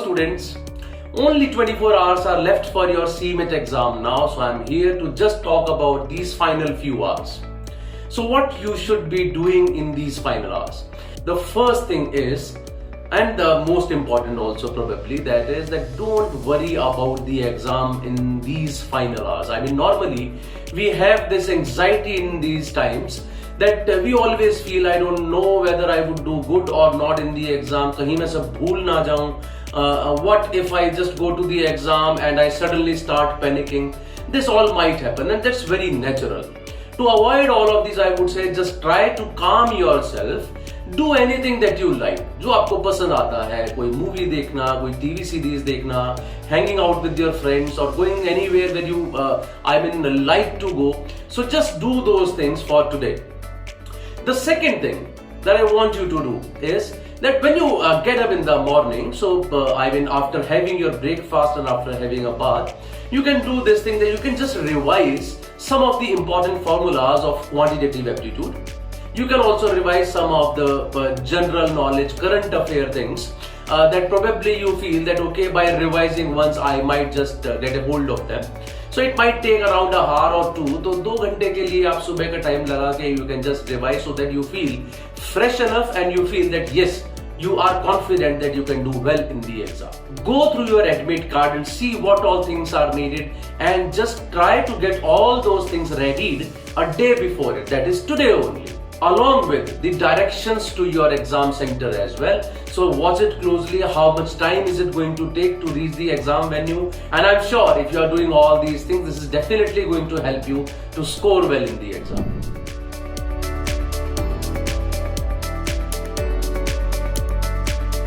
students, only 24 hours are left for your CMAT exam now, so I'm here to just talk about these final few hours. So what you should be doing in these final hours? The first thing is, and the most important also probably, that is that don't worry about the exam in these final hours. I mean, normally we have this anxiety in these times that we always feel, I don't know whether I would do good or not in the exam, kahin main sab bhool na jaun, what if I just go to the exam and I suddenly start panicking. This all might happen, and that's very natural. To avoid all of these, I would say just try to calm yourself. Do anything that you like. जो आपको पसंद आता है, कोई movie देखना, कोई TV series देखना, hanging out with your friends or going anywhere that you like to go. So just do those things for today. The second thing that I want you to do is that when you get up in the morning, so after having your breakfast and after having a bath, you can do this thing that you can just revise some of the important formulas of quantitative aptitude. You can also revise some of the general knowledge, current affair things that probably you feel that okay, by revising once I might just get a hold of them. So it might take around an hour or two. तो 2 घंटे के लिए आप सुबह का time लगा के you can just revise so that you feel fresh enough and you feel that yes, you are confident that you can do well in the exam. Go through your admit card and see what all things are needed and just try to get all those things readied a day before it, that is today only, along with the directions to your exam center as well. So watch it closely, how much time is it going to take to reach the exam venue, and I'm sure if you are doing all these things, this is definitely going to help you to score well in the exam.